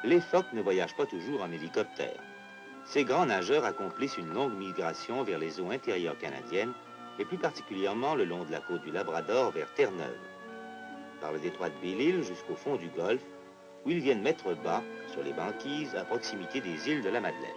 Les phoques ne voyagent pas toujours en hélicoptère. Ces grands nageurs accomplissent une longue migration vers les eaux intérieures canadiennes, et plus particulièrement le long de la côte du Labrador vers Terre-Neuve, par le détroit de Belle-Île jusqu'au fond du Golfe, où ils viennent mettre bas sur les banquises à proximité des îles de la Madeleine.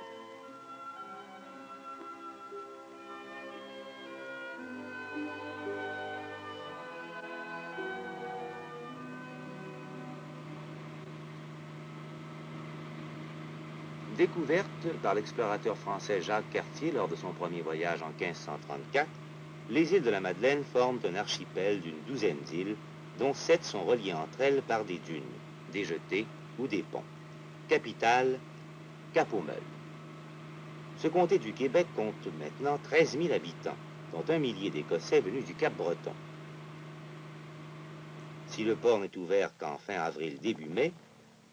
Découverte par l'explorateur français Jacques Cartier lors de son premier voyage en 1534, les îles de la Madeleine forment un archipel d'une douzaine d'îles, dont 7 sont reliées entre elles par des dunes, des jetées ou des ponts. Capitale, Cap-aux-Meules. Ce comté du Québec compte maintenant 13 000 habitants, dont 1 millier d'Écossais venus du Cap-Breton. Si le port n'est ouvert qu'en fin avril, début mai,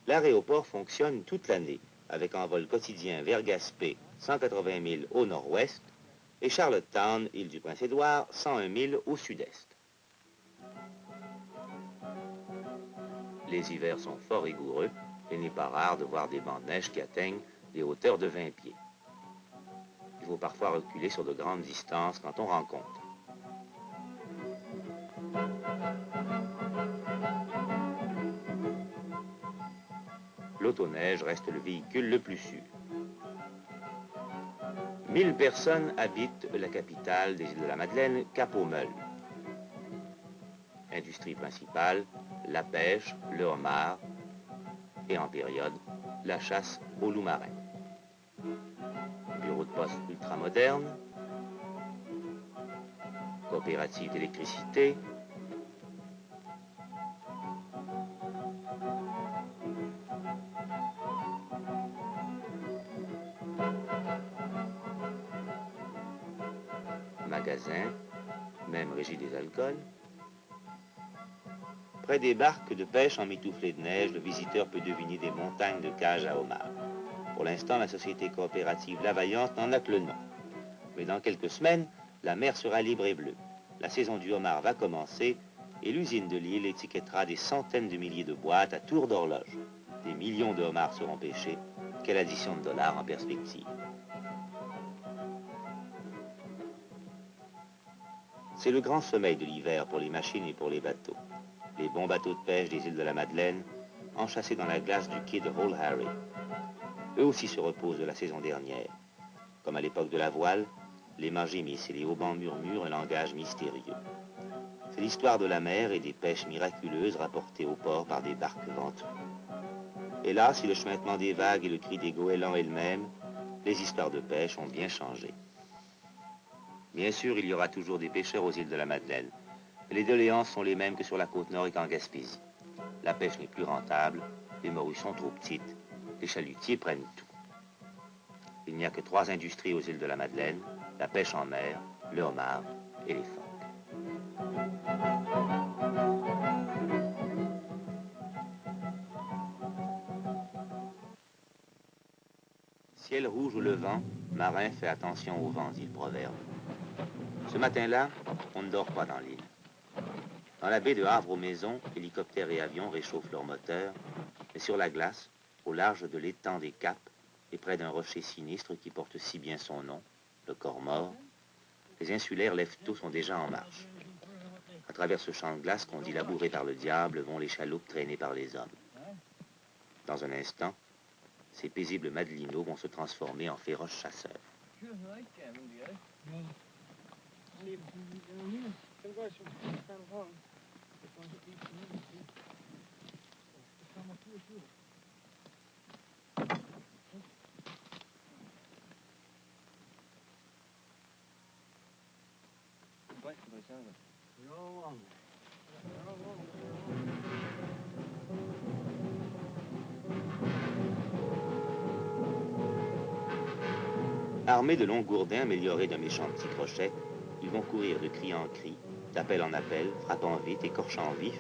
l'aéroport fonctionne toute l'année, avec un vol quotidien vers Gaspé, 180 000 au nord-ouest, et Charlottetown, île du Prince-Édouard, 101 000 au sud-est. Les hivers sont fort rigoureux, et il n'est pas rare de voir des bancs de neige qui atteignent des hauteurs de 20 pieds. Il faut parfois reculer sur de grandes distances quand on rencontre. L'autoneige reste le véhicule le plus sûr. 1000 personnes habitent la capitale des îles de la Madeleine, Cap-aux-Meules. Industrie principale, la pêche, le homard et en période, la chasse au loup marin. Bureau de poste ultramoderne, coopérative d'électricité, magasin, même régie des alcools. Près des barques de pêche emmitouflées de neige, le visiteur peut deviner des montagnes de cages à homards. Pour l'instant, la société coopérative La Vaillante n'en a que le nom. Mais dans quelques semaines, la mer sera libre et bleue. La saison du homard va commencer et l'usine de l'île étiquettera des centaines de milliers de boîtes à tour d'horloge. Des millions de homards seront pêchés. Quelle addition de dollars en perspective. C'est le grand sommeil de l'hiver pour les machines et pour les bateaux. Les bons bateaux de pêche des îles de la Madeleine, enchâssés dans la glace du quai de Old Harry. Eux aussi se reposent de la saison dernière. Comme à l'époque de la voile, les mâts gémissent et les haubans murmurent un langage mystérieux. C'est l'histoire de la mer et des pêches miraculeuses rapportées au port par des barques ventues. Et là, si le chemintement des vagues et le cri des goélands est le même, les histoires de pêche ont bien changé. Bien sûr, il y aura toujours des pêcheurs aux îles de la Madeleine. Mais les doléances sont les mêmes que sur la côte nord et qu'en Gaspésie. La pêche n'est plus rentable, les morues sont trop petites, les chalutiers prennent tout. Il n'y a que 3 industries aux îles de la Madeleine, la pêche en mer, le homard et les phoques. Ciel rouge ou le vent, marin fait attention au vent, dit le proverbe. Ce matin-là, on ne dort pas dans l'île. Dans la baie de Havre-aux-Maisons, hélicoptères et avions réchauffent leurs moteurs, mais sur la glace, au large de l'étang des Caps, et près d'un rocher sinistre qui porte si bien son nom, le corps mort, les insulaires lève-tôt sont déjà en marche. À travers ce champ de glace qu'on dit labouré par le diable vont les chaloupes traînées par les hommes. Dans un instant, ces paisibles madelinos vont se transformer en féroces chasseurs. Armés de longs gourdins améliorés d'un méchant petit crochet, ils vont courir de cri en cri, d'appel en appel, frappant vite, écorchant vif.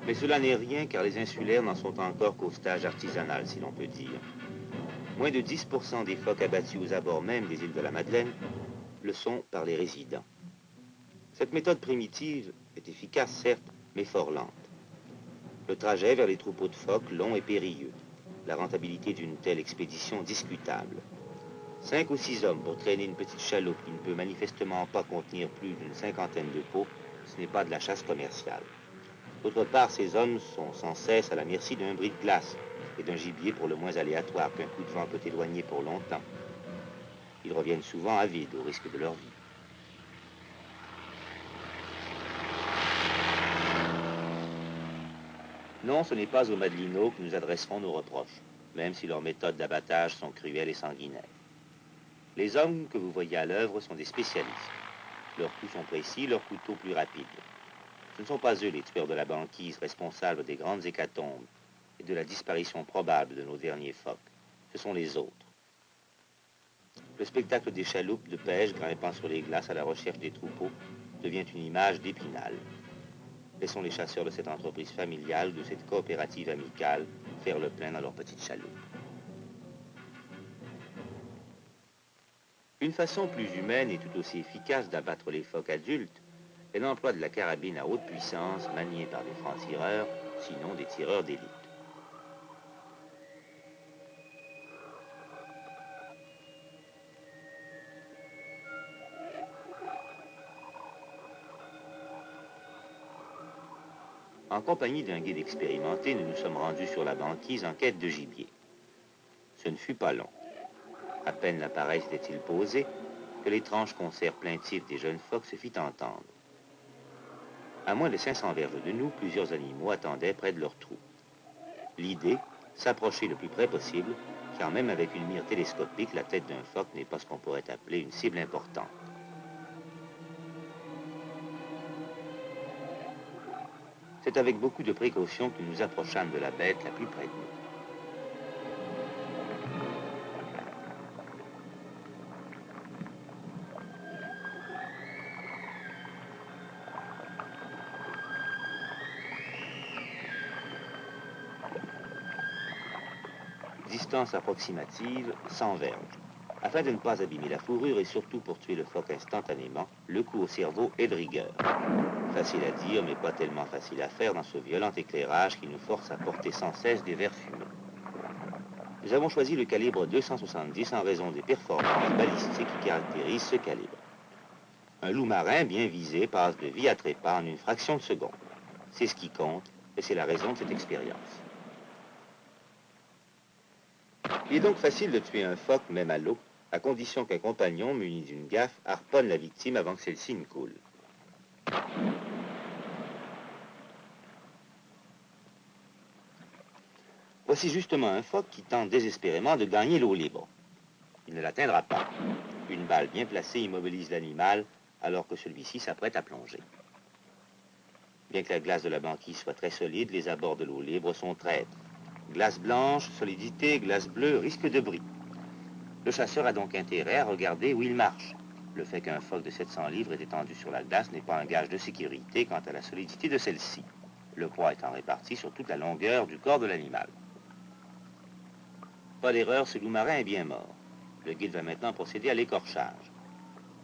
Mais cela n'est rien car les insulaires n'en sont encore qu'au stage artisanal, si l'on peut dire. Moins de 10% des phoques abattus aux abords même des îles de la Madeleine le sont par les résidents. Cette méthode primitive est efficace, certes, mais fort lente. Le trajet vers les troupeaux de phoques long et périlleux. La rentabilité d'une telle expédition discutable. 5 ou 6 hommes pour traîner une petite chaloupe qui ne peut manifestement pas contenir plus d'une cinquantaine de peaux, ce n'est pas de la chasse commerciale. D'autre part, ces hommes sont sans cesse à la merci d'un bris de glace et d'un gibier pour le moins aléatoire qu'un coup de vent peut éloigner pour longtemps. Ils reviennent souvent avides au risque de leur vie. Non, ce n'est pas aux Madelinots que nous adresserons nos reproches, même si leurs méthodes d'abattage sont cruelles et sanguinaires. Les hommes que vous voyez à l'œuvre sont des spécialistes. Leurs coups sont précis, leurs couteaux plus rapides. Ce ne sont pas eux les tueurs de la banquise responsables des grandes hécatombes et de la disparition probable de nos derniers phoques. Ce sont les autres. Le spectacle des chaloupes de pêche grimpant sur les glaces à la recherche des troupeaux devient une image d'Épinal. Laissons les chasseurs de cette entreprise familiale, de cette coopérative amicale, faire le plein dans leur petite chaloupe. Une façon plus humaine et tout aussi efficace d'abattre les phoques adultes est l'emploi de la carabine à haute puissance maniée par des francs-tireurs, sinon des tireurs d'élite. En compagnie d'un guide expérimenté, nous nous sommes rendus sur la banquise en quête de gibier. Ce ne fut pas long. À peine l'appareil s'était-il posé que l'étrange concert plaintif des jeunes phoques se fit entendre. À moins de 500 verges de nous, plusieurs animaux attendaient près de leur trou. L'idée, s'approcher le plus près possible, car même avec une mire télescopique, la tête d'un phoque n'est pas ce qu'on pourrait appeler une cible importante. C'est avec beaucoup de précaution que nous nous approchâmes de la bête la plus près de nous. Distance approximative, 100 verges. Afin de ne pas abîmer la fourrure et surtout pour tuer le phoque instantanément, le coup au cerveau est de rigueur. Facile à dire, mais pas tellement facile à faire dans ce violent éclairage qui nous force à porter sans cesse des verres fumés. Nous avons choisi le calibre 270 en raison des performances balistiques qui caractérisent ce calibre. Un loup marin bien visé passe de vie à trépas en une fraction de seconde. C'est ce qui compte et c'est la raison de cette expérience. Il est donc facile de tuer un phoque même à l'eau, à condition qu'un compagnon muni d'une gaffe harponne la victime avant que celle-ci ne coule. Voici justement un phoque qui tente désespérément de gagner l'eau libre. Il ne l'atteindra pas. Une balle bien placée immobilise l'animal alors que celui-ci s'apprête à plonger. Bien que la glace de la banquise soit très solide, les abords de l'eau libre sont traîtres. Glace blanche, solidité, glace bleue, risque de bris. Le chasseur a donc intérêt à regarder où il marche. Le fait qu'un phoque de 700 livres est étendu sur la glace n'est pas un gage de sécurité quant à la solidité de celle-ci, le poids étant réparti sur toute la longueur du corps de l'animal. Pas d'erreur, ce loup marin est bien mort. Le guide va maintenant procéder à l'écorchage.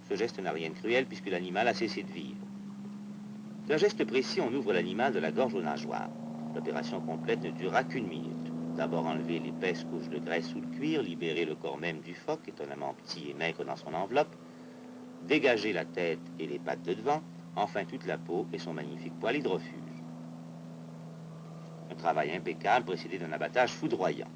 Ce geste n'a rien de cruel puisque l'animal a cessé de vivre. D'un geste précis, on ouvre l'animal de la gorge aux nageoires. L'opération complète ne durera qu'une minute. D'abord enlever l'épaisse couche de graisse sous le cuir, libérer le corps même du phoque, étonnamment petit et maigre dans son enveloppe, dégager la tête et les pattes de devant, enfin toute la peau et son magnifique poil hydrofuge. Un travail impeccable précédé d'un abattage foudroyant.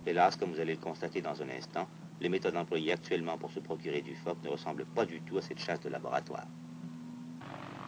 Hélas, comme vous allez le constater dans un instant, les méthodes employées actuellement pour se procurer du phoque ne ressemblent pas du tout à cette chasse de laboratoire.